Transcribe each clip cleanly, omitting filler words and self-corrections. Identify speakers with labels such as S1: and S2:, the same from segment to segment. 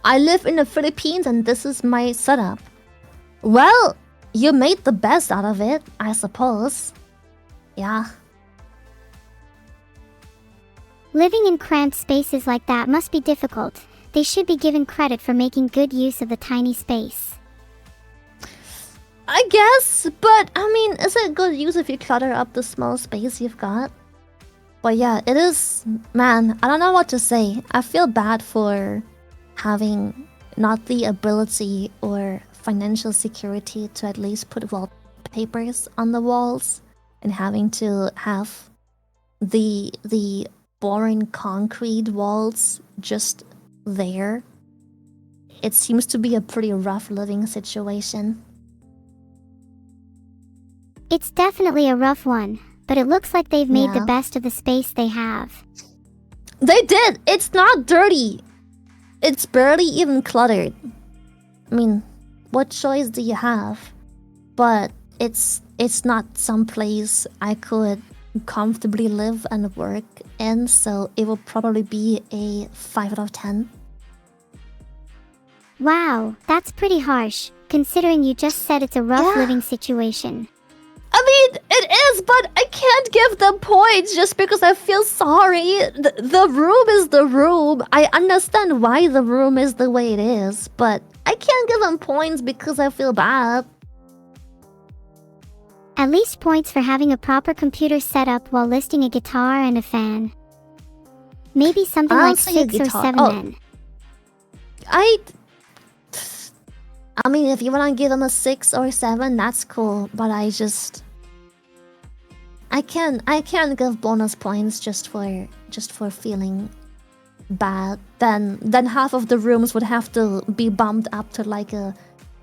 S1: I live in the Philippines and this is my setup. Well, you made the best out of it, I suppose. Yeah.
S2: Living in cramped spaces like that must be difficult. They should be given credit for making good use of the tiny space.
S1: I guess, but I mean, is it good use if you clutter up the small space you've got? But yeah, it is... Man, I don't know what to say. I feel bad for having not the ability or financial security to at least put wallpapers on the walls and having to have the boring concrete walls just there. It seems to be a pretty rough living situation.
S2: It's definitely a rough one, but it looks like they've made the best of the space they have.
S1: They did! It's not dirty! It's barely even cluttered. I mean, what choice do you have? But it's not some place I could comfortably live and work in, so it will probably be a 5 out of 10.
S2: Wow, that's pretty harsh, considering you just said it's a rough living situation.
S1: I mean, it is, but I can't give them points just because I feel sorry. The room is the room. I understand why the room is the way it is, but I can't give them points because I feel bad.
S2: At least points for having a proper computer setup while listing a guitar and a fan. Maybe something like 6 or 7 then.
S1: I mean, if you want to give them a 6 or 7, that's cool. But I can't give bonus points just for feeling bad. Then half of the rooms would have to be bumped up to like a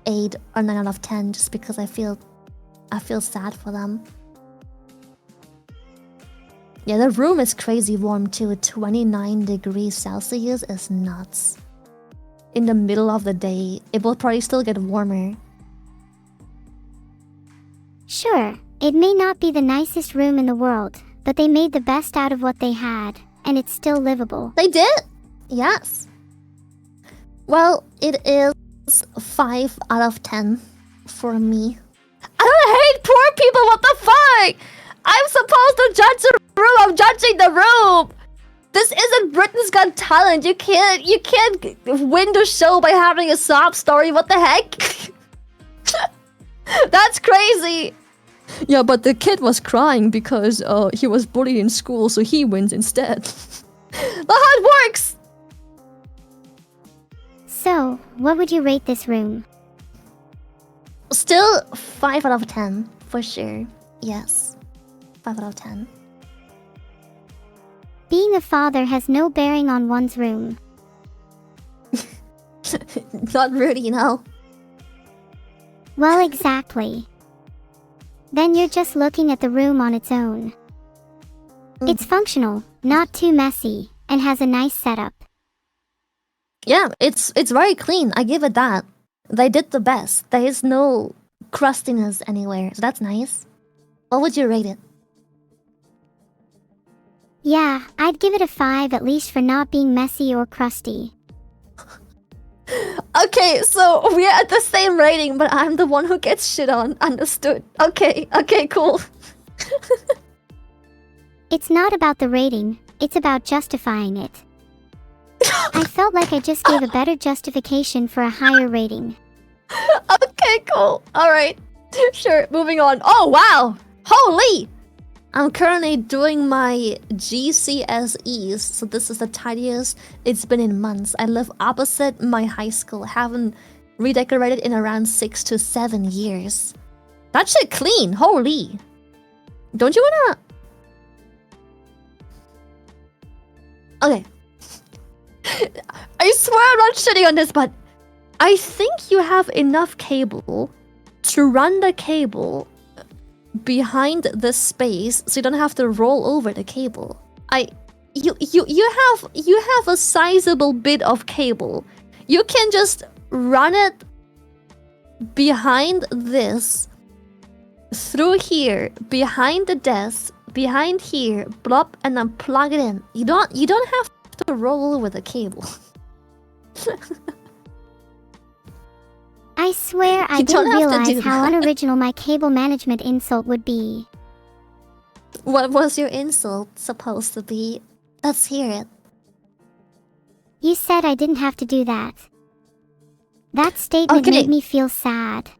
S1: 8 or 9 out of 10 just because I feel sad for them. Yeah, the room is crazy warm too. 29 degrees Celsius is nuts. In the middle of the day, it will probably still get warmer.
S2: Sure, it may not be the nicest room in the world, but they made the best out of what they had, and it's still livable.
S1: They did? Yes. Well, it is 5 out of 10 for me. I don't hate poor people, what the fuck? I'm supposed to judge the room, I'm judging the room! This isn't Britain's Got Talent. You can't win the show by having a sob story. What the heck? That's crazy. Yeah, but the kid was crying because he was bullied in school, so he wins instead. That's how it works.
S2: So, what would you rate this room?
S1: Still 5 out of 10 for sure. Yes, 5 out of 10.
S2: Being a father has no bearing on one's room.
S1: Not really, no.
S2: Well, exactly. Then you're just looking at the room on its own. It's functional, not too messy, and has a nice setup.
S1: Yeah, it's very clean. I give it that. They did the best. There is no crustiness anywhere, so that's nice. What would you rate it?
S2: Yeah, I'd give it a 5 at least for not being messy or crusty.
S1: Okay, so we're at the same rating, but I'm the one who gets shit on. Understood. Okay, cool.
S2: It's not about the rating, it's about justifying it. I felt like I just gave a better justification for a higher rating.
S1: Okay, cool. Alright. Sure, moving on. Oh, wow! Holy! I'm currently doing my GCSEs, so this is the tidiest it's been in months. I live opposite my high school. Haven't redecorated in around 6 to 7 years. That shit clean, holy. Don't you wanna... Okay. I swear I'm not shitting on this, but I think you have enough cable to run the cable behind the space so you don't have to roll over the cable. You have a sizable bit of cable. You can just run it behind this, through here, behind the desk, behind here, blop, and then plug it in. You don't have to roll over the cable.
S2: I swear I
S1: You don't
S2: didn't
S1: have to
S2: realize
S1: do
S2: how
S1: that.
S2: unoriginal my cable management insult would be.
S1: What was your insult supposed to be? Let's hear it.
S2: You said I didn't have to do that. That statement made me feel sad.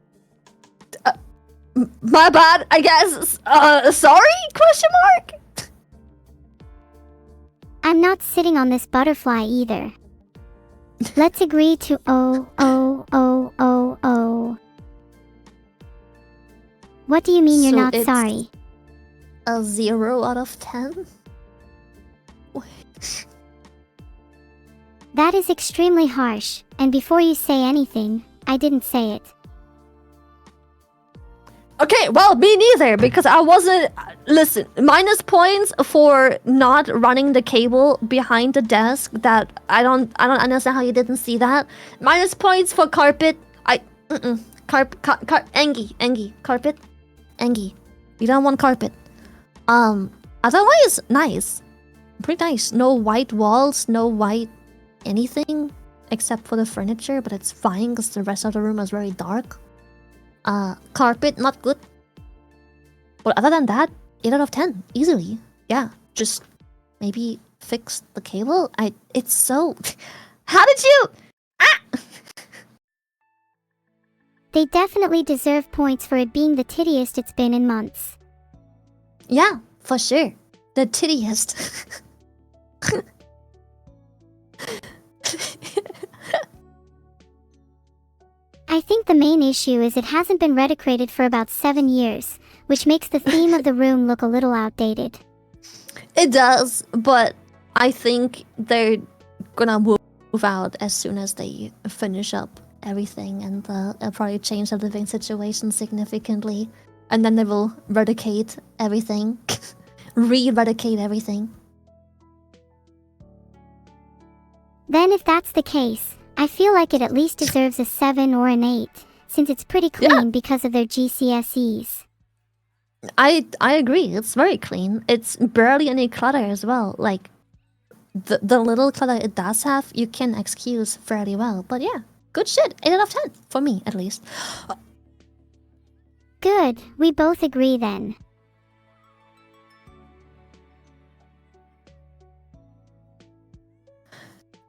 S1: My bad, I guess. Sorry? Question mark?
S2: I'm not sitting on this butterfly either. Let's agree to oh. What do you mean you're not sorry?
S1: A 0 out of 10?
S2: That is extremely harsh, and before you say anything, I didn't say it.
S1: Okay, well, me neither, because I wasn't... Listen, minus points for not running the cable behind the desk. That I don't understand how you didn't see that. Minus points for carpet. Angie, carpet. Angie, you don't want carpet. Otherwise, nice. Pretty nice. No white walls, no white anything, except for the furniture, but it's fine because the rest of the room is very dark. Carpet, not good. But other than that, 8 out of 10, easily. Yeah, just maybe fix the cable. It's so... How did you... Ah!
S2: They definitely deserve points for it being the tittiest it's been in months.
S1: Yeah, for sure. The tittiest.
S2: I think the main issue is it hasn't been redecorated for about 7 years, which makes the theme of the room look a little outdated.
S1: It does, but I think they're gonna move out as soon as they finish up everything, and they'll probably change the living situation significantly, and then they will redicate everything. Re-redicate everything.
S2: Then if that's the case, I feel like it at least deserves a 7 or an 8, since it's pretty clean because of their GCSEs.
S1: I agree, it's very clean. It's barely any clutter as well. Like, the little clutter it does have, you can excuse fairly well. But yeah, good shit. 8 out of 10, for me at least.
S2: Good, we both agree then.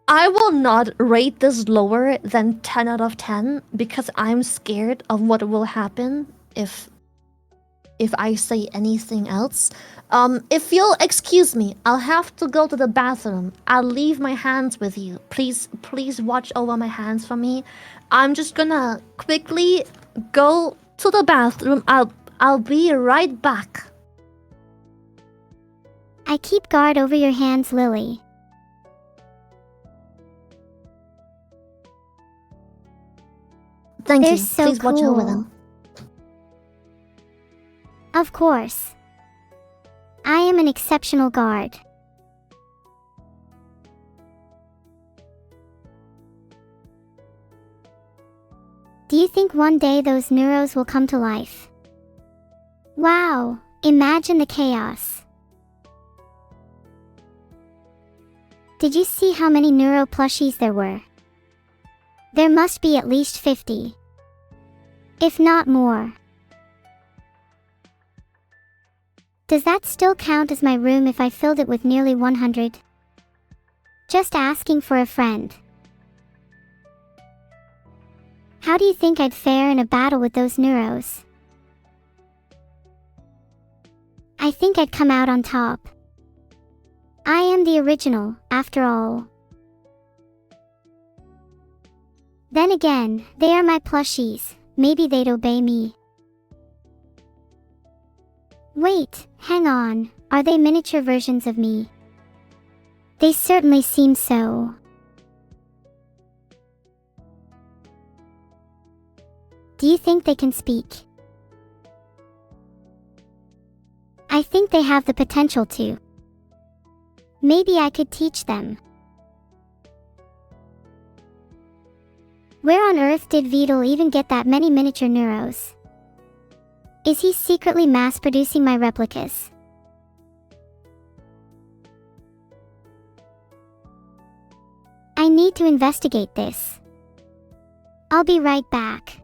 S1: I will not rate this lower than 10 out of 10 because I'm scared of what will happen if I say anything else. If you'll excuse me, I'll have to go to the bathroom. I'll leave my hands with you. Please watch over my hands for me. I'm just gonna quickly go to the bathroom. I'll be right back.
S2: I keep guard over your hands, Lily.
S1: Thank
S2: They're
S1: you.
S2: so
S1: Please watch over them.
S2: Of course. I am an exceptional guard. Do you think one day those neuros will come to life? Wow, imagine the chaos. Did you see how many neuro plushies there were? There must be at least 50. If not more. Does that still count as my room if I filled it with nearly 100? Just asking for a friend. How do you think I'd fare in a battle with those neuros? I think I'd come out on top. I am the original, after all. Then again, they are my plushies. Maybe they'd obey me. Wait, hang on. Are they miniature versions of me? They certainly seem so. Do you think they can speak? I think they have the potential to. Maybe I could teach them. Where on earth did Vedal even get that many miniature neuros? Is he secretly mass-producing my replicas? I need to investigate this. I'll be right back.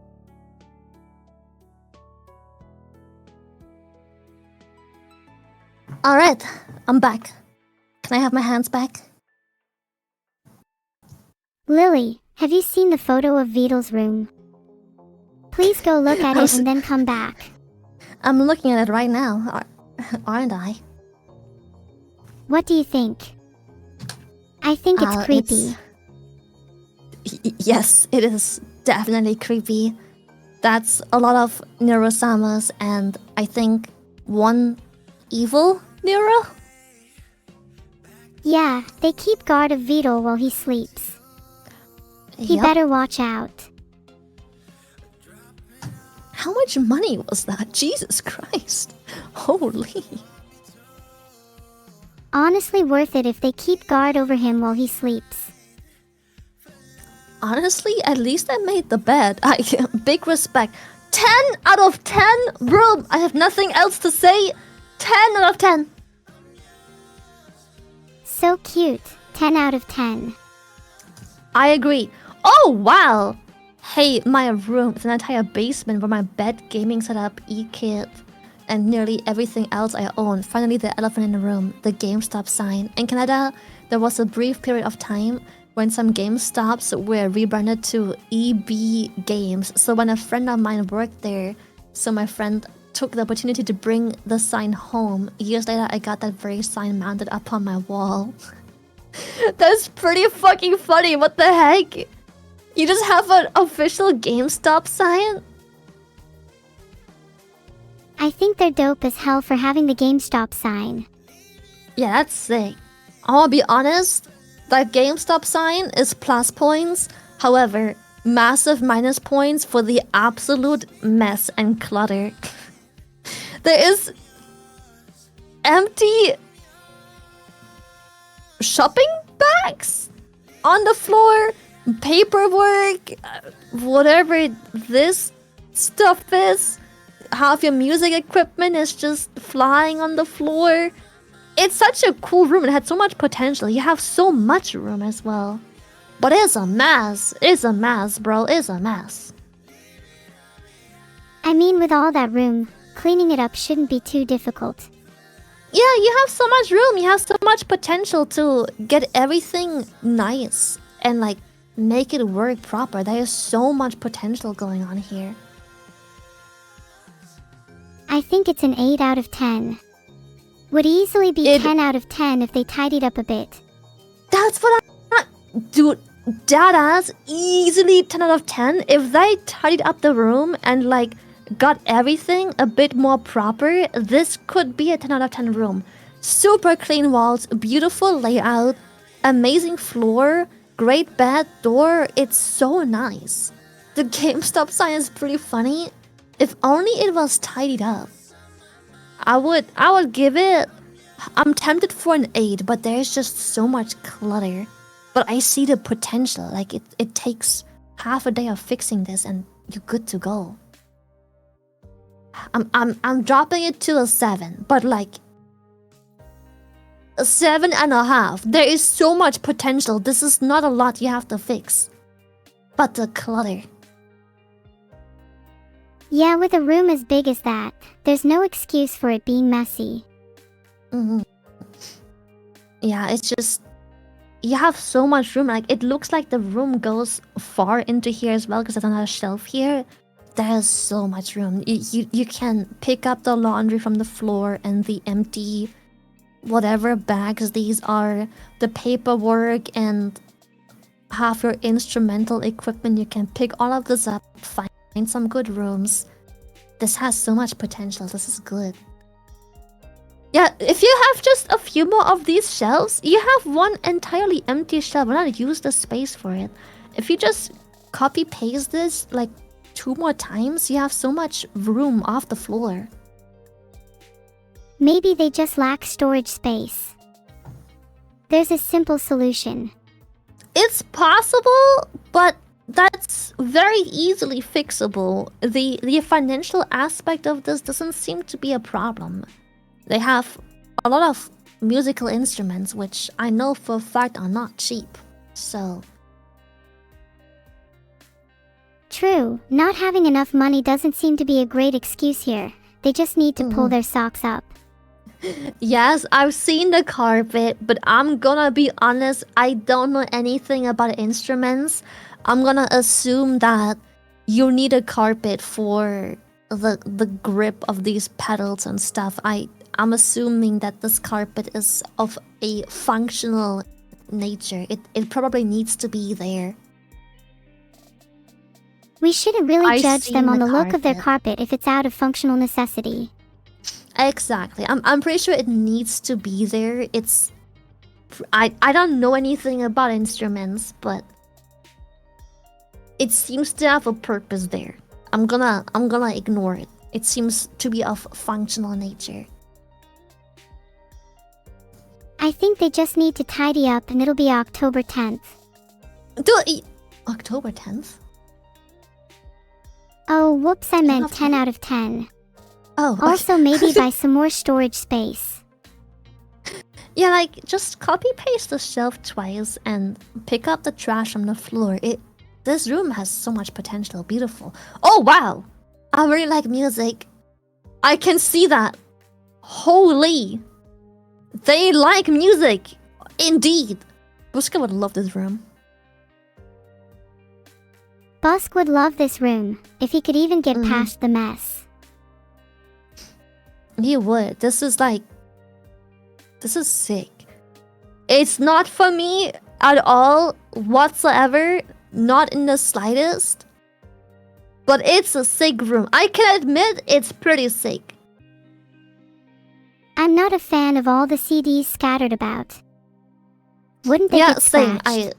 S1: Alright, I'm back. Can I have my hands back?
S2: Lily, have you seen the photo of Vedal's room? Please go look at it and then come back.
S1: I'm looking at it right now, aren't I?
S2: What do you think? I think it's creepy.
S1: Yes, it is definitely creepy. That's a lot of Neurosamas, and I think one evil Neuro?
S2: Yeah, they keep guard of Vedal while he sleeps. He better watch out.
S1: How much money was that? Jesus Christ. Holy.
S2: Honestly worth it if they keep guard over him while he sleeps.
S1: Honestly, at least I made the bed. Big respect. 10 out of 10, bro. I have nothing else to say. 10 out of 10.
S2: So cute. 10 out of 10.
S1: I agree. Oh, wow. Hey, my room is an entire basement where my bed, gaming setup, e-kit, and nearly everything else I own. Finally, the elephant in the room, the GameStop sign. In Canada, there was a brief period of time when some GameStops were rebranded to EB Games. So when a friend of mine worked there, so my friend took the opportunity to bring the sign home. Years later, I got that very sign mounted up on my wall. That's pretty fucking funny. What the heck? You just have an official GameStop sign?
S2: I think they're dope as hell for having the GameStop sign.
S1: Yeah, that's sick. I'll be honest, that GameStop sign is plus points. However, massive minus points for the absolute mess and clutter. There is empty shopping bags on the floor, paperwork, whatever this stuff is. Half your music equipment is just flying on the floor. It's such a cool room. It had so much potential. You have so much room as well. But it's a mess. It's a mess, bro. It's a mess.
S2: I mean, with all that room, cleaning it up shouldn't be too difficult.
S1: Yeah, you have so much room. You have so much potential to get everything nice and like make it work proper. There is so much potential going on here.
S2: I think it's an 8 out of 10. Would easily be 10 out of 10 if they tidied up a bit.
S1: That's what dude, Dada's easily 10 out of 10. If they tidied up the room and like got everything a bit more proper, this could be a 10 out of 10 room. Super clean walls, beautiful layout, amazing floor, great bed, door. It's so nice. The GameStop sign is pretty funny. If only it was tidied up. I would give it... I'm tempted for an 8, but there's just so much clutter. But I see the potential. Like, it takes half a day of fixing this and you're good to go. I'm dropping it to a 7, but like... a 7.5. There is so much potential. This is not a lot you have to fix. But the clutter...
S2: Yeah, with a room as big as that, there's no excuse for it being messy.
S1: Yeah, it's just... you have so much room. Like, it looks like the room goes far into here as well because there's another shelf here. There's so much room. You can pick up the laundry from the floor and the empty whatever bags these are. The paperwork and half your instrumental equipment. You can pick all of this up, find some good rooms. This has so much potential. This is good. Yeah, if you have just a few more of these shelves, you have one entirely empty shelf. Why not use the space for it? If you just copy paste this like 2 more times, you have so much room off the floor.
S2: Maybe they just lack storage space. There's a simple solution.
S1: It's possible, but that's very easily fixable. The financial aspect of this doesn't seem to be a problem. They have a lot of musical instruments, which I know for a fact are not cheap. So...
S2: True, not having enough money doesn't seem to be a great excuse here. They just need to pull their socks up.
S1: Yes, I've seen the carpet, but I'm gonna be honest, I don't know anything about instruments. I'm gonna assume that you need a carpet for the grip of these pedals and stuff. I'm assuming that this carpet is of a functional nature. It probably needs to be there.
S2: We shouldn't really
S1: I
S2: judge them
S1: seen
S2: on
S1: the
S2: the look of their
S1: carpet.
S2: carpet if it's out of functional necessity.
S1: Exactly. I'm pretty sure it needs to be there. I don't know anything about instruments, but it seems to have a purpose there. I'm gonna ignore it. It seems to be of functional nature.
S2: I think they just need to tidy up and it'll be October 10th.
S1: October 10th?
S2: Oh, whoops, I meant
S1: of
S2: 10
S1: 10?
S2: out of 10.
S1: Oh, okay.
S2: Also, maybe buy some more storage space.
S1: Yeah, like, just copy-paste the shelf twice and pick up the trash from the floor. This room has so much potential. Beautiful. Oh, wow! I really like music. I can see that. Holy! They like music! Indeed! Buska would love this room.
S2: Busk would love this room, if he could even get past the mess.
S1: He would. This is sick. It's not for me at all, whatsoever. Not in the slightest. But it's a sick room. I can admit it's pretty sick.
S2: I'm not a fan of all the CDs scattered about. Wouldn't they get
S1: same.
S2: scratched?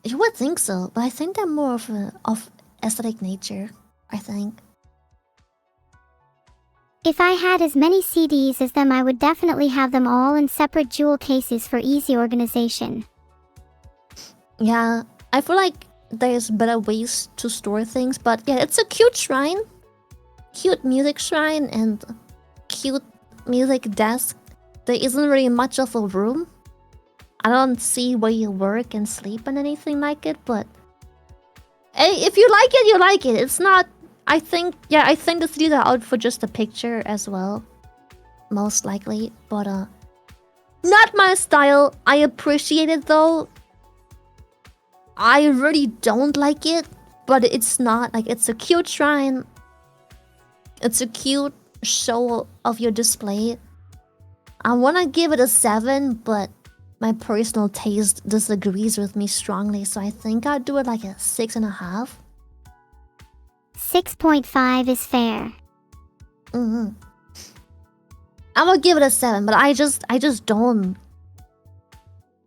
S1: You would think so, but I think they're more of aesthetic nature, I think.
S2: If I had as many CDs as them, I would definitely have them all in separate jewel cases for easy organization.
S1: Yeah, I feel like there's better ways to store things, but yeah, it's a cute shrine. Cute music shrine and cute music desk. There isn't really much of a room. I don't see where you work and sleep and anything like it, but if you like it, you like it. It's not... I think the CDs are out for just a picture as well. Most likely, but not my style. I appreciate it though. I really don't like it, but it's not like it's a cute shrine. It's a cute show of your display. I wanna give it a 7, but my personal taste disagrees with me strongly, so I think I'd do it like a 6.5.
S2: 6.5 is fair.
S1: I'm gonna give it a 7, but I just don't.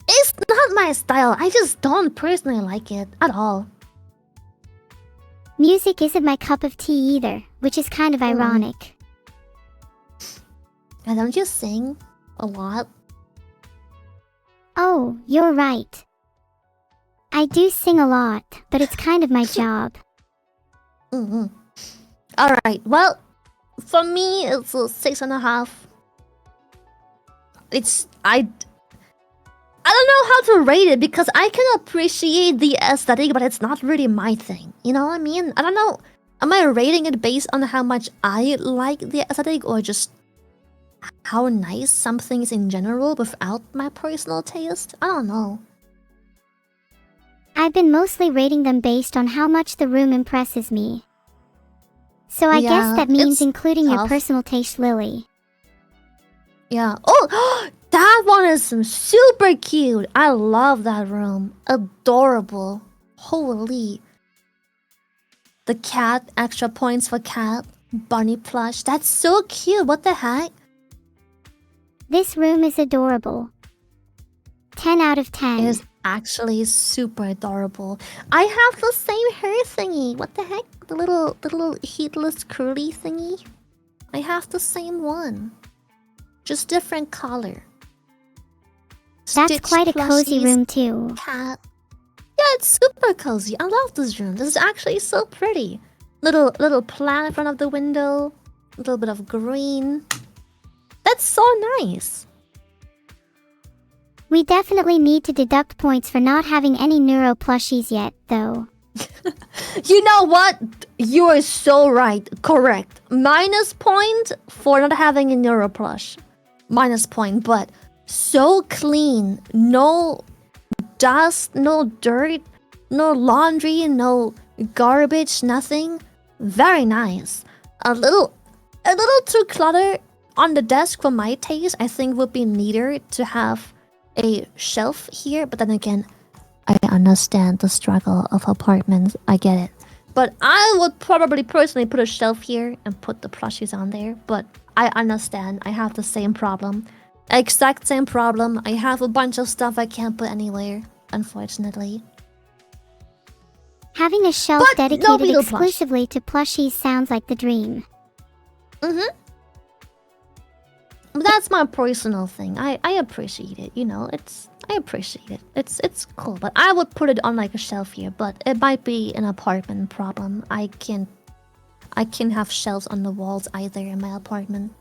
S1: It's not my style. I just don't personally like it at all.
S2: Music isn't my cup of tea either, which is kind of ironic.
S1: And don't you sing a lot?
S2: Oh, you're right. I do sing a lot, but it's kind of my job.
S1: Alright, well, for me, it's a 6.5. I don't know how to rate it because I can appreciate the aesthetic, but it's not really my thing. You know what I mean? I don't know. Am I rating it based on how much I like the aesthetic or just how nice something is in general without my personal taste? I don't know.
S2: I've been mostly rating them based on how much the room impresses me. So I guess that means including your personal taste, Lily.
S1: Yeah. Oh, that one is super cute. I love that room. Adorable. Holy. The cat, extra points for cat. Bunny plush. That's so cute. What the heck?
S2: This room is adorable. 10 out of 10.
S1: It is actually super adorable. I have the same hair thingy. What the heck? The little heatless curly thingy. I have the same one. Just different color.
S2: That's
S1: Stitch
S2: quite a cozy
S1: plushies,
S2: room too.
S1: Cat. Yeah, it's super cozy. I love this room. This is actually so pretty. Little plant in front of the window. A little bit of green. That's so nice.
S2: We definitely need to deduct points for not having any Neuro plushies yet, though.
S1: You know what? You are so right. Correct. Minus point for not having a Neuro plush. Minus point, but so clean. No dust, no dirt, no laundry, no garbage, nothing. Very nice. A little too cluttered on the desk for my taste. I think would be neater to have a shelf here, but then again, I understand the struggle of apartments. I get it. But I would probably personally put a shelf here and put the plushies on there. But I understand. I have the same problem. Exact same problem. I have a bunch of stuff I can't put anywhere, unfortunately.
S2: Having a shelf
S1: But no
S2: dedicated
S1: Vedal plush.
S2: exclusively to plushies sounds like the dream.
S1: But that's my personal thing. I appreciate it, you know. I appreciate it. It's cool. But I would put it on like a shelf here, but it might be an apartment problem. I can't have shelves on the walls either in my apartment.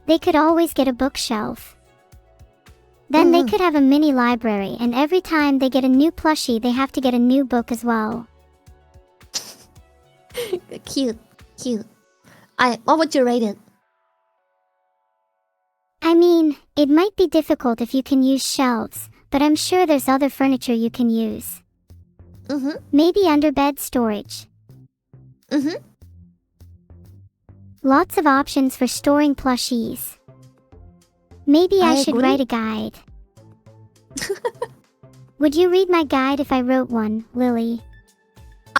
S2: They could always get a bookshelf. Then they could have a mini library, and every time they get a new plushie, they have to get a new book as well.
S1: Cute. What would you rate it?
S2: I mean, it might be difficult if you can use shelves, but I'm sure there's other furniture you can use. Maybe underbed storage. Lots of options for storing plushies. Maybe I should
S1: agree.
S2: write a guide. Would you read my guide if I wrote one, Lily?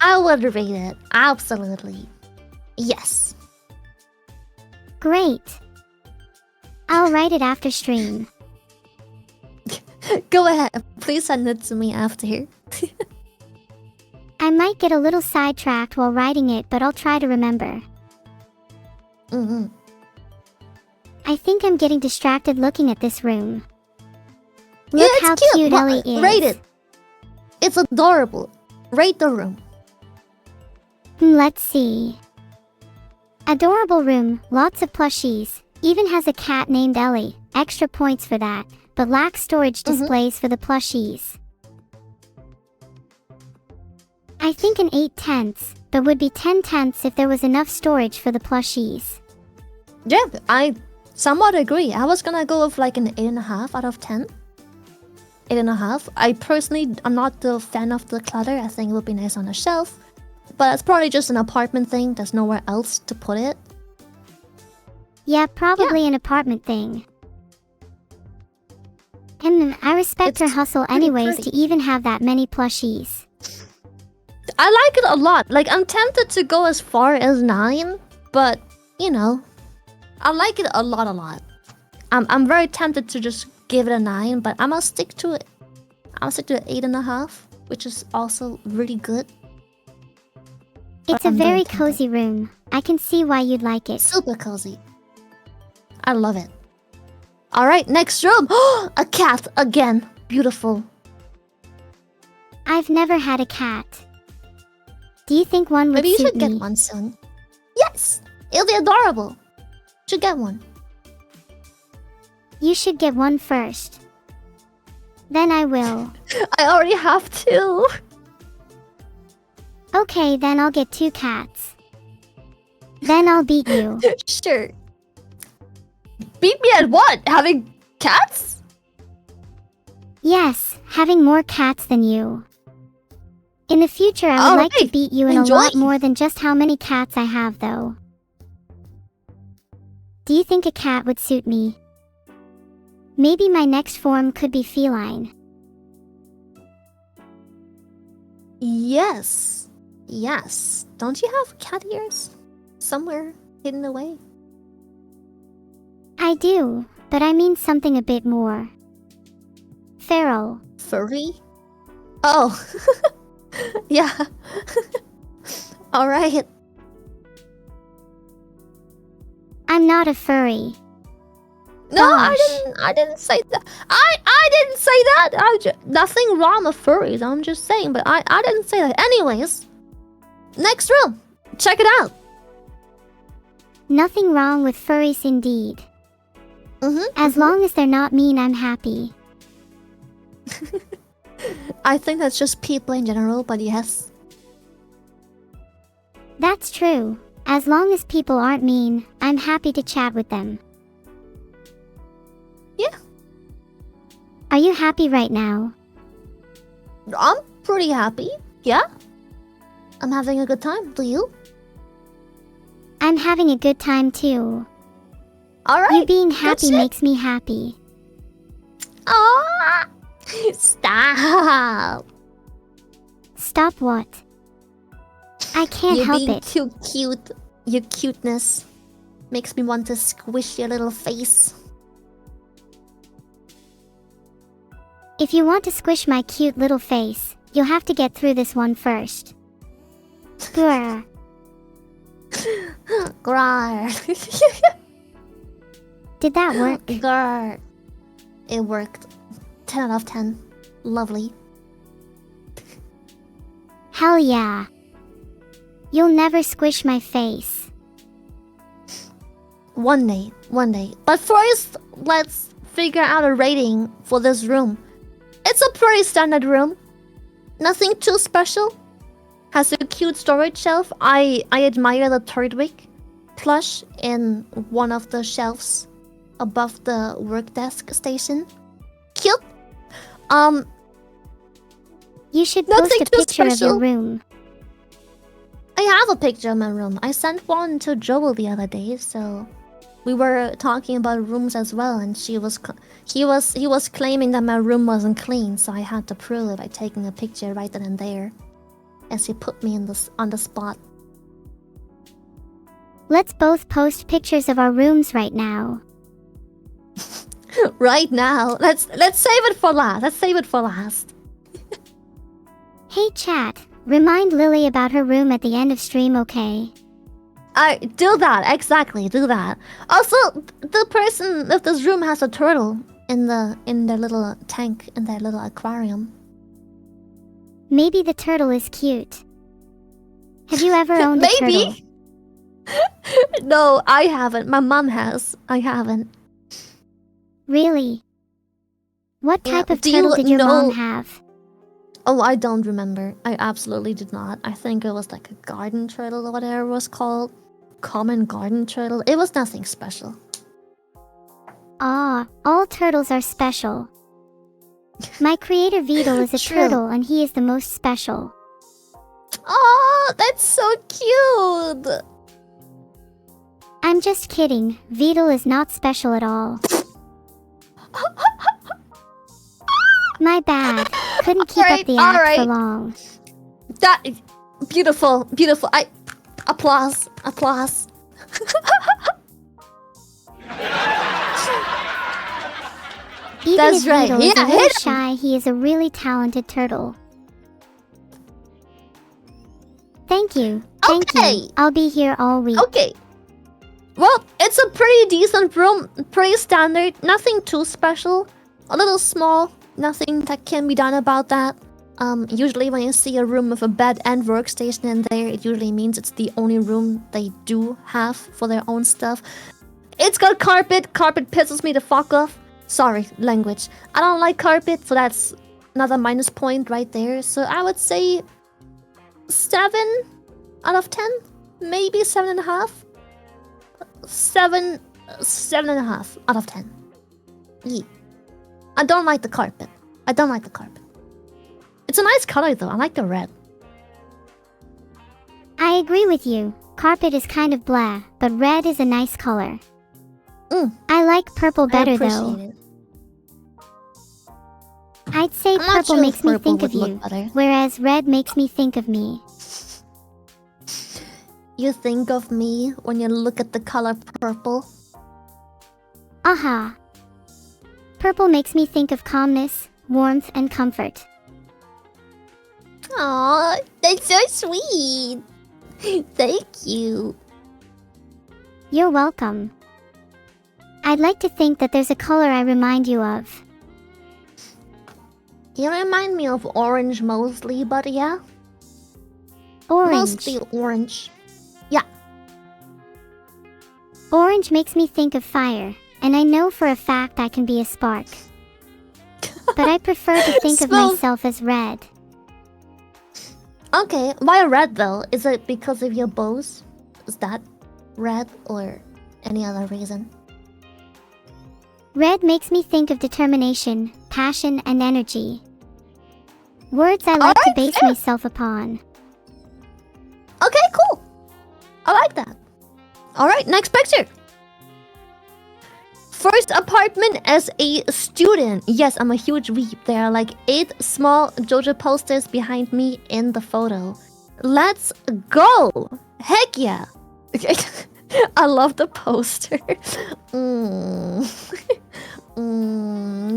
S1: I would rate it. Absolutely. Yes.
S2: Great. I'll write it after stream.
S1: Go ahead. Please send it to me after.
S2: I might get a little sidetracked while writing it, but I'll try to remember. I think I'm getting distracted looking at this room. Look
S1: it's
S2: how cute Ellie is.
S1: Rate it. It's adorable. Rate the room.
S2: Let's see. Adorable room, lots of plushies. Even has a cat named Ellie. Extra points for that, but lacks storage displays for the plushies. I think an 8/10, but would be 10/10 if there was enough storage for the plushies.
S1: Yeah, I somewhat agree. I was gonna go with like an 8.5 out of 10. 8.5. I personally, I'm not the fan of the clutter. I think it would be nice on a shelf. But it's probably just an apartment thing. There's nowhere else to put it.
S2: Yeah, probably an apartment thing. And I respect her hustle anyways
S1: pretty.
S2: to even have that many plushies.
S1: I like it a lot. Like, I'm tempted to go as far as 9. But, you know, I like it a lot. I'm very tempted to just give it a 9. But I'm gonna stick to it. I'll stick to 8.5. Which is also really good.
S2: It's a very cozy room. I can see why you'd like it.
S1: Super cozy. I love it. Alright, next room. A cat again. Beautiful.
S2: I've never had a cat. Do you think one would
S1: Maybe you
S2: suit
S1: should get
S2: me?
S1: one soon. Yes! It'll be adorable. Should get one.
S2: You should get one first. Then I will.
S1: I already have 2.
S2: Okay, then I'll get 2 cats. Then I'll beat you.
S1: Sure. Beat me at what? Having cats?
S2: Yes, having more cats than you. In the future, I would like to
S1: Alright,
S2: beat you in
S1: enjoy.
S2: a lot more than just how many cats I have, though. Do you think a cat would suit me? Maybe my next form could be feline.
S1: Yes. Yes. Don't you have cat ears? Somewhere hidden away?
S2: I do, but I mean something a bit more. Feral.
S1: Furry? Oh. Yeah. Alright.
S2: I'm not a furry.
S1: No,
S2: Gosh.
S1: I didn't say that. I didn't say that. Nothing wrong with furries. I'm just saying, but I didn't say that. Anyways, next room. Check it out.
S2: Nothing wrong with furries indeed. As long as they're not mean, I'm happy.
S1: I think that's just people in general, but yes.
S2: That's true. As long as people aren't mean, I'm happy to chat with them.
S1: Yeah.
S2: Are you happy right now?
S1: I'm pretty happy. Yeah. I'm having a good time. Do you?
S2: I'm having a good time too.
S1: Alright.
S2: You being happy makes me happy.
S1: Oh, stop.
S2: Stop what? I can't help
S1: You're being
S2: it.
S1: too cute. Your cuteness makes me want to squish your little face.
S2: If you want to squish my cute little face, you'll have to get through this one first. Grr.
S1: Grr.
S2: Did that work?
S1: Grr. It worked. 10 out of 10. Lovely.
S2: Hell yeah. You'll never squish my face.
S1: One day. But first, let's figure out a rating for this room. It's a pretty standard room. Nothing too special. Has a cute storage shelf. I admire the Turdwick plush in one of the shelves above the work desk station. Cute.
S2: You should
S1: Nothing
S2: post a
S1: too
S2: picture of your
S1: special.
S2: room.
S1: I have a picture of my room. I sent one to Joel the other day, so we were talking about rooms as well, and he was claiming that my room wasn't clean, so I had to prove it by taking a picture right then and there, as he put me on the spot.
S2: Let's both post pictures of our rooms right now.
S1: Right now, let's save it for last.
S2: Hey chat, remind Lily about her room at the end of stream, okay?
S1: I do that, exactly, do that. Also, the person of this room has a turtle in their little tank, in their little aquarium.
S2: Maybe the turtle is cute. Have you ever owned a turtle?
S1: Maybe. No, I haven't. My mom has. I haven't.
S2: Really? What
S1: Yeah,
S2: type of
S1: do
S2: turtle
S1: you
S2: did your
S1: know-
S2: mom have?
S1: Oh, I don't remember. I absolutely did not. I think it was like a garden turtle or whatever it was called. Common garden turtle. It was nothing special.
S2: Ah, all turtles are special. My creator Vedal is a
S1: True.
S2: turtle and he is the most special.
S1: Oh, that's so cute.
S2: I'm just kidding, Vedal is not special at all. My bad. Couldn't keep up the act for
S1: alright.
S2: long.
S1: That beautiful, beautiful. Applause.
S2: Even
S1: That's
S2: if
S1: right.
S2: Vedal is
S1: Yeah,
S2: a little
S1: hit him.
S2: shy, he is a really talented turtle. Thank you. Thank
S1: Okay.
S2: you. I'll be here all week.
S1: Okay. Well, it's a pretty decent room. Pretty standard. Nothing too special. A little small. Nothing that can be done about that. Usually when you see a room with a bed and workstation in there, it usually means it's the only room they do have for their own stuff. It's got carpet. Carpet pisses me the fuck off. Sorry, language. I don't like carpet, so that's another minus point right there. So I would say 7 out of 10. Maybe 7.5. 7.5 out of 10. Yeah. I don't like the carpet. It's a nice color though. I like the red.
S2: I agree with you. Carpet is kind of blah, but red is a nice color. I like purple better
S1: I appreciate
S2: though.
S1: it.
S2: I'd say
S1: I'm not
S2: purple
S1: sure
S2: makes
S1: if
S2: me
S1: purple
S2: think
S1: would
S2: of
S1: look
S2: you,
S1: better.
S2: whereas red makes me think of me.
S1: You think of me when you look at the color purple?
S2: Aha. Purple makes me think of calmness, warmth, and comfort.
S1: Aw, that's so sweet. Thank you.
S2: You're welcome. I'd like to think that there's a color I remind you of.
S1: You remind me of orange mostly, but yeah.
S2: Orange.
S1: Mostly orange. Yeah.
S2: Orange makes me think of fire, and I know for a fact I can be a spark. But I prefer to think of
S1: Smooth.
S2: myself as red.
S1: Okay, why red though? Is it because of your bows? Is that red or any other reason?
S2: Red makes me think of determination, passion, and energy. Words I like to base myself upon.
S1: Okay, cool. I like that. Alright, next picture. First apartment as a student. Yes, I'm a huge weeb. There are like 8 small JoJo posters behind me in the photo. Let's go! Heck yeah! I love the poster.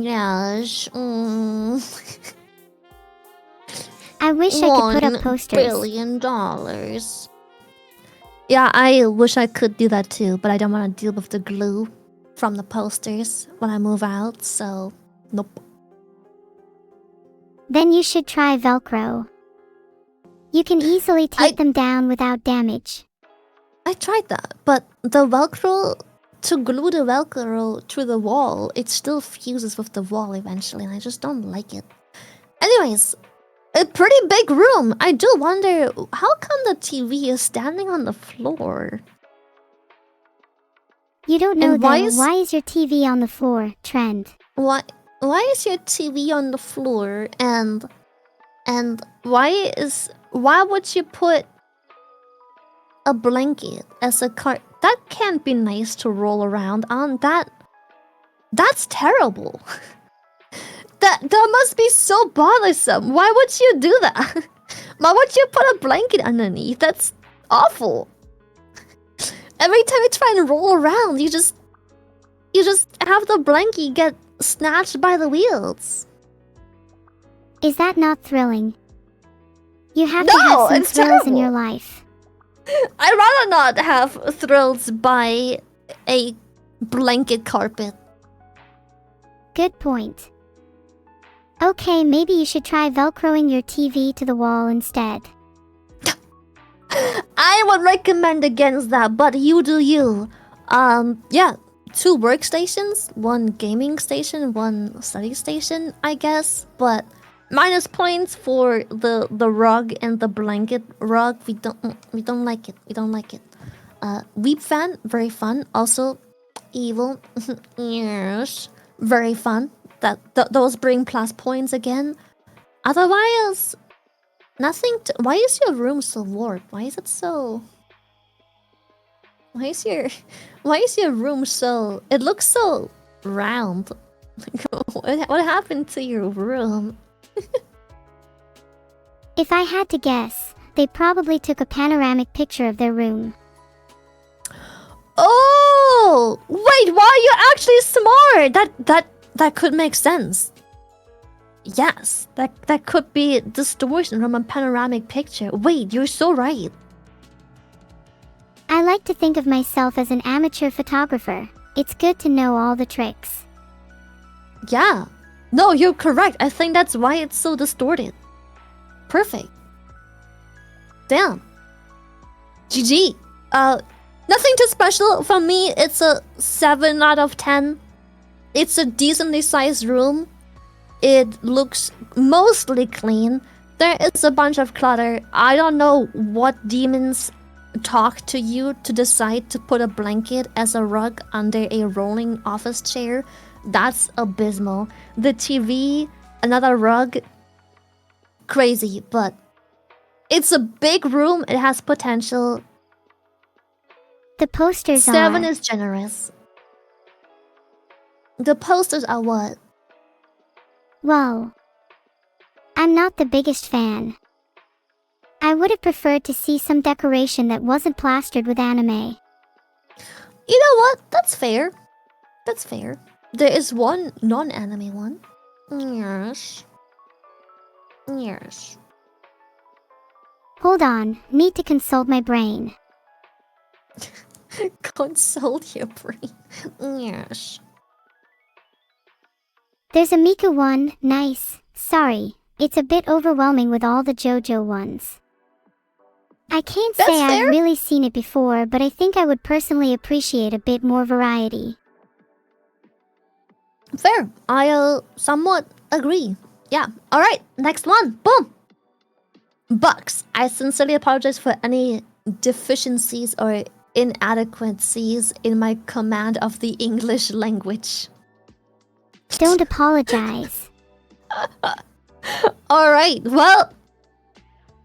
S1: Yes.
S2: I wish I could put up posters.
S1: $1 billion. Yeah, I wish I could do that too, but I don't want to deal with the glue from the posters when I move out, so nope.
S2: Then you should try Velcro. You can easily take them down without damage.
S1: I tried that, but the Velcro, to glue the Velcro to the wall, it still fuses with the wall eventually, and I just don't like it. Anyways, a pretty big room. I do wonder, how come the TV is standing on the floor?
S2: You don't know though, why is your TV on the floor, Trend?
S1: Why is your TV on the floor, and why would you put a blanket as a cart? That can't be nice to roll around on. That's terrible. That must be so bothersome. Why would you do that? Why would you put a blanket underneath? That's awful. Every time you try and roll around, you just have the blanket get snatched by the wheels.
S2: Is that not thrilling? You have to have some thrills in your life.
S1: I'd rather not have thrills by a blanket carpet.
S2: Good point. Okay, maybe you should try Velcroing your TV to the wall instead.
S1: I would recommend against that, but you do you. Yeah, 2 workstations, 1 gaming station, 1 study station, I guess. But minus points for the rug and the blanket rug. We don't like it. We don't like it. Weeb fan, very fun. Also, evil. Yes, very fun. Those bring plus points again. Otherwise, nothing. Why is your room so warped? Why is it so? Why is your room so? It looks so round. What happened to your room?
S2: If I had to guess, they probably took a panoramic picture of their room.
S1: Oh, wait, why you're actually smart? That could make sense. Yes, that could be distortion from a panoramic picture. Wait, you're so right.
S2: I like to think of myself as an amateur photographer. It's good to know all the tricks.
S1: Yeah. No, you're correct. I think that's why it's so distorted. Perfect. Damn. GG. Nothing too special from me. It's a 7 out of 10. It's a decently sized room. It looks mostly clean. There is a bunch of clutter. I don't know what demons talk to you to decide to put a blanket as a rug under a rolling office chair. That's abysmal. The TV, another rug. Crazy, but it's a big room. It has potential.
S2: The posters
S1: 7 is generous. The posters are what?
S2: Well, I'm not the biggest fan. I would have preferred to see some decoration that wasn't plastered with anime.
S1: You know what? That's fair. That's fair. There is one non-anime one. Yes. Yes.
S2: Hold on, need to consult my brain.
S1: Consult your brain. Yes.
S2: There's a Miku one, nice. Sorry, it's a bit overwhelming with all the JoJo ones. I can't say I've really seen it before, but I think I would personally appreciate a bit more variety.
S1: Fair. I'll somewhat agree. Yeah. Alright, next one. Boom! Bugs, I sincerely apologize for any deficiencies or inadequacies in my command of the English language.
S2: Don't apologize.
S1: Alright, well,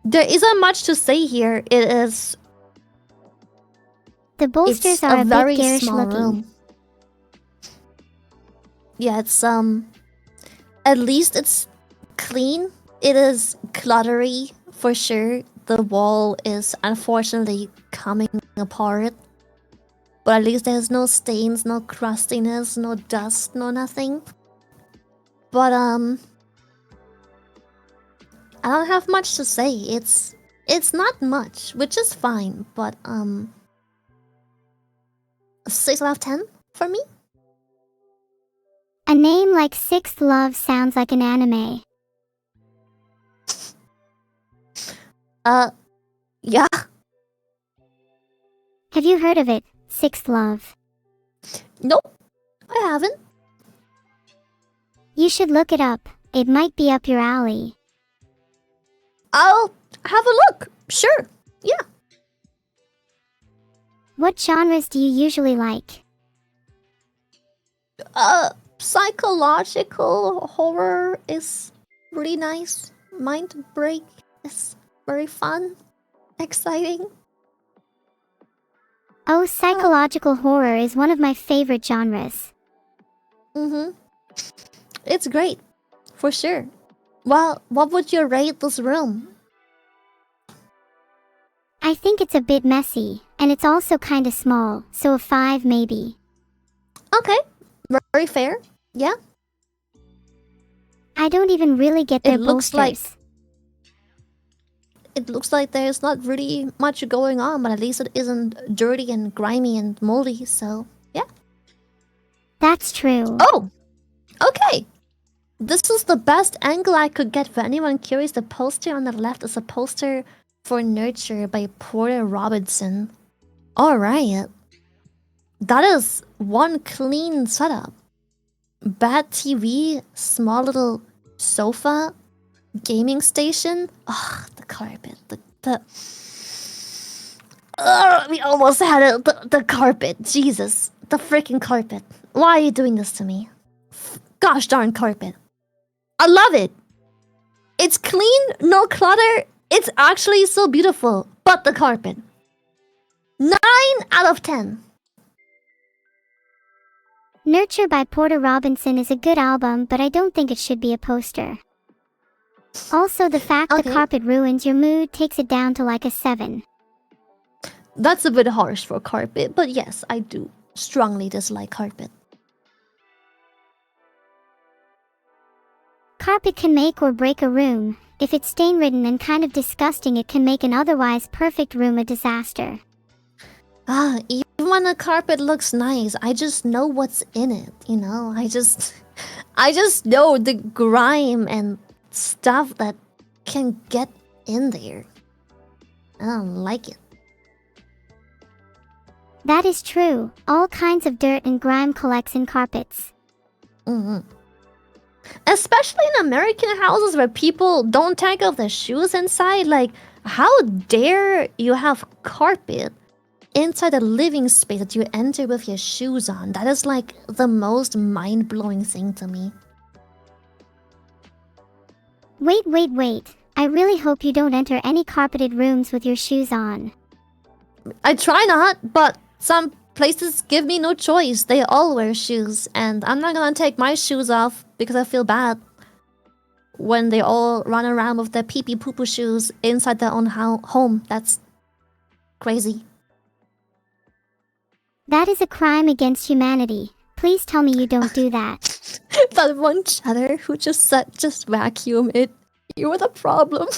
S1: there isn't much to say here. It is...
S2: The bolsters are a bit garish looking.
S1: Room. Yeah, it's at least it's clean. It is cluttery for sure. The wall is unfortunately coming apart. But at least there's no stains, no crustiness, no dust, no nothing. But I don't have much to say. It's not much, which is fine, but 6 out of 10 for me.
S2: A name like Sixth Love sounds like an anime.
S1: Yeah.
S2: Have you heard of it, Sixth Love?
S1: Nope, I haven't.
S2: You should look it up. It might be up your alley.
S1: I'll have a look. Sure. Yeah.
S2: What genres do you usually like?
S1: Psychological horror is really nice. Mind break is very fun, exciting.
S2: Oh, psychological horror is one of my favorite genres.
S1: It's great, for sure. Well, what would you rate this room?
S2: I think it's a bit messy, and it's also kinda small, so a 5 maybe.
S1: Okay, very fair. Yeah.
S2: I don't even really get their bolsters.
S1: It looks like there's not really much going on, but at least it isn't dirty and grimy and moldy, so yeah.
S2: That's true.
S1: Oh! Okay! This is the best angle I could get for anyone curious. The poster on the left is a poster for Nurture by Porter Robinson. Alright. That is one clean setup. Bad TV, small little sofa, gaming station. Ugh, the carpet. We almost had it. The carpet. Jesus. The freaking carpet. Why are you doing this to me? Gosh darn carpet. I love it. It's clean, no clutter. It's actually so beautiful. But the carpet. 9 out of 10.
S2: Nurture by Porter Robinson is a good album, but I don't think it should be a poster. Also, the fact the carpet ruins your mood takes it down to like a 7.
S1: That's a bit harsh for carpet, but yes, I do strongly dislike carpet.
S2: Carpet can make or break a room. If it's stain-ridden and kind of disgusting, it can make an otherwise perfect room a disaster.
S1: Even when the carpet looks nice, I just know what's in it, you know? I just know the grime and stuff that can get in there. I don't like it.
S2: That is true. All kinds of dirt and grime collects in carpets.
S1: Especially in American houses where people don't take off their shoes inside. Like, how dare you have carpet inside a living space that you enter with your shoes on? That is like the most mind-blowing thing to me.
S2: Wait. I really hope you don't enter any carpeted rooms with your shoes on.
S1: I try not, but some places give me no choice. They all wear shoes, and I'm not gonna take my shoes off because I feel bad when they all run around with their pee-pee poo-poo shoes inside their own home. That's crazy.
S2: That is a crime against humanity. Please tell me you don't do that.
S1: That one chatter who just said, just vacuum it. You were the problem.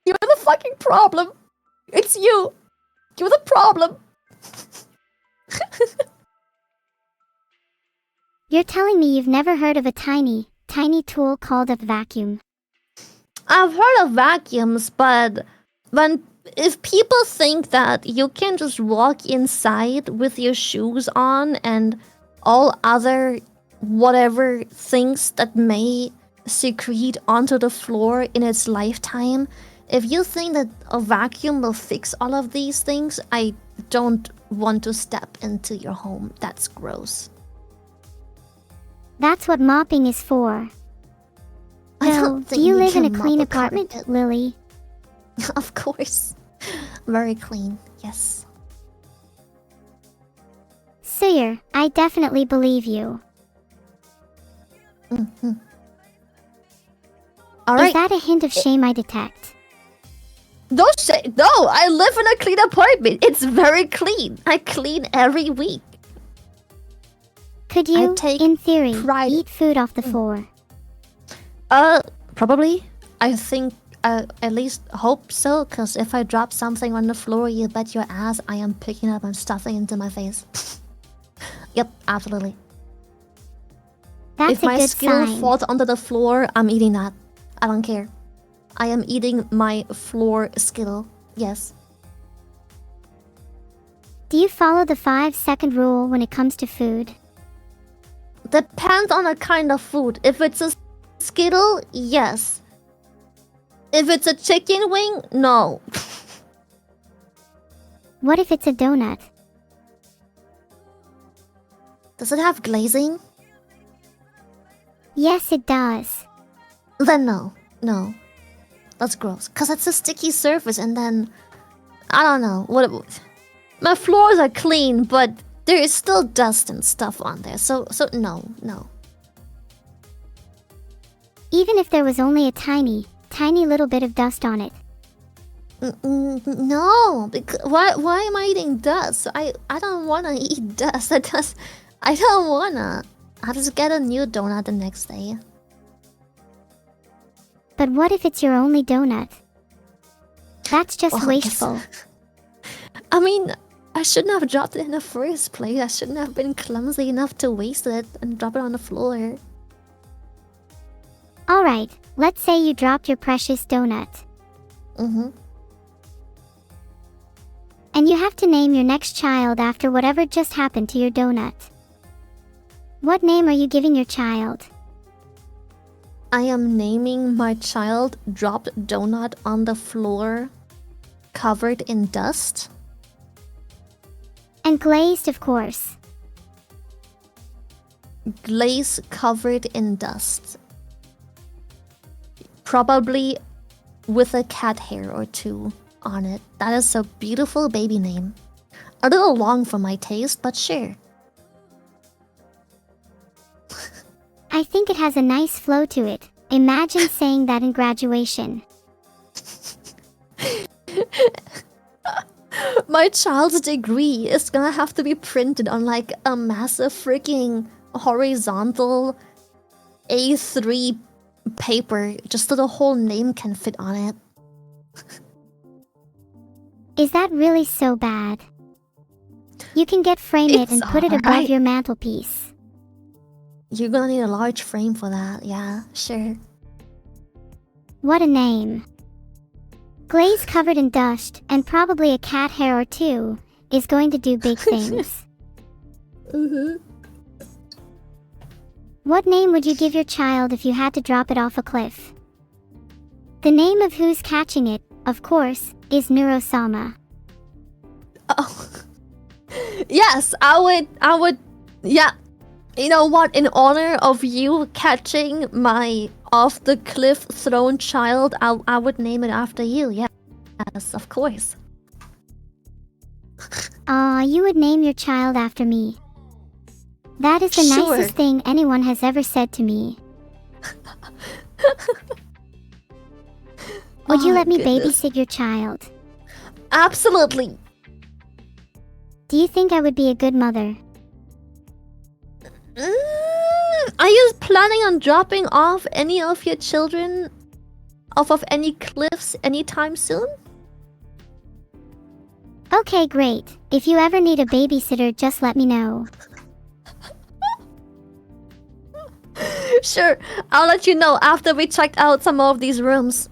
S1: You were the fucking problem. It's you. You're the problem.
S2: You're telling me you've never heard of a tiny tool called a vacuum?
S1: I've heard of vacuums, but if people think that you can just walk inside with your shoes on and all other whatever things that may secrete onto the floor in its lifetime. If you think that a vacuum will fix all of these things, I don't want to step into your home. That's gross.
S2: That's what mopping is for. So, do you live in a clean apartment, Lily?
S1: Of course. Very clean, yes.
S2: Sir, I definitely believe you.
S1: Alright.
S2: Is that a hint of shame I detect?
S1: Don't say no, I live in a clean apartment. It's very clean. I clean every week.
S2: Could you, in theory, eat food off the floor?
S1: Probably. I think, at least hope so, because if I drop something on the floor, you bet your ass I am picking up and stuffing into my face. Yep, absolutely.
S2: That's
S1: if my skill falls onto the floor, I'm eating that. I don't care. I am eating my floor skill. Yes.
S2: Do you follow the 5-second rule when it comes to food?
S1: Depends on the kind of food. If it's a Skittle, yes. If it's a chicken wing, no.
S2: What if it's a donut?
S1: Does it have glazing?
S2: Yes, it does.
S1: Then no. No. That's gross. Because it's a sticky surface and then... I don't know. My floors are clean, but there is still dust and stuff on there. So no.
S2: Even if there was only a tiny little bit of dust on it.
S1: No, because why am I eating dust? I don't wanna eat dust. I don't wanna. I'll just get a new donut the next day.
S2: But what if it's your only donut? That's just wasteful.
S1: I mean, I shouldn't have dropped it in the first place. I shouldn't have been clumsy enough to waste it and drop it on the floor.
S2: Alright, let's say you dropped your precious donut. And you have to name your next child after whatever just happened to your donut. What name are you giving your child?
S1: I am naming my child dropped donut on the floor, covered in dust.
S2: And glazed, of course.
S1: Glaze covered in dust. Probably with a cat hair or two on it. That is a beautiful baby name. A little long for my taste, but sure.
S2: I think it has a nice flow to it. Imagine saying that in graduation.
S1: My child's degree is gonna have to be printed on like a massive freaking horizontal A3 paper just so the whole name can fit on it.
S2: Is that really so bad? You can frame it and put it above your mantelpiece.
S1: You're gonna need a large frame for that, yeah, sure.
S2: What a name. Glaze covered in dust and probably a cat hair or two is going to do big things. What name would you give your child if you had to drop it off a cliff? The name of who's catching it, of course, is Neuro Sama.
S1: Oh. Yes, I would, yeah. You know what, in honor of you catching my off-the-cliff thrown child, I would name it after you, yes, of course.
S2: Aw, you would name your child after me. That is the nicest thing anyone has ever said to me. Would you let me babysit your child?
S1: Absolutely.
S2: Do you think I would be a good mother?
S1: Are you planning on dropping off any of your children off of any cliffs anytime soon?
S2: Okay, great. If you ever need a babysitter, just let me know.
S1: Sure, I'll let you know after we checked out some of these rooms.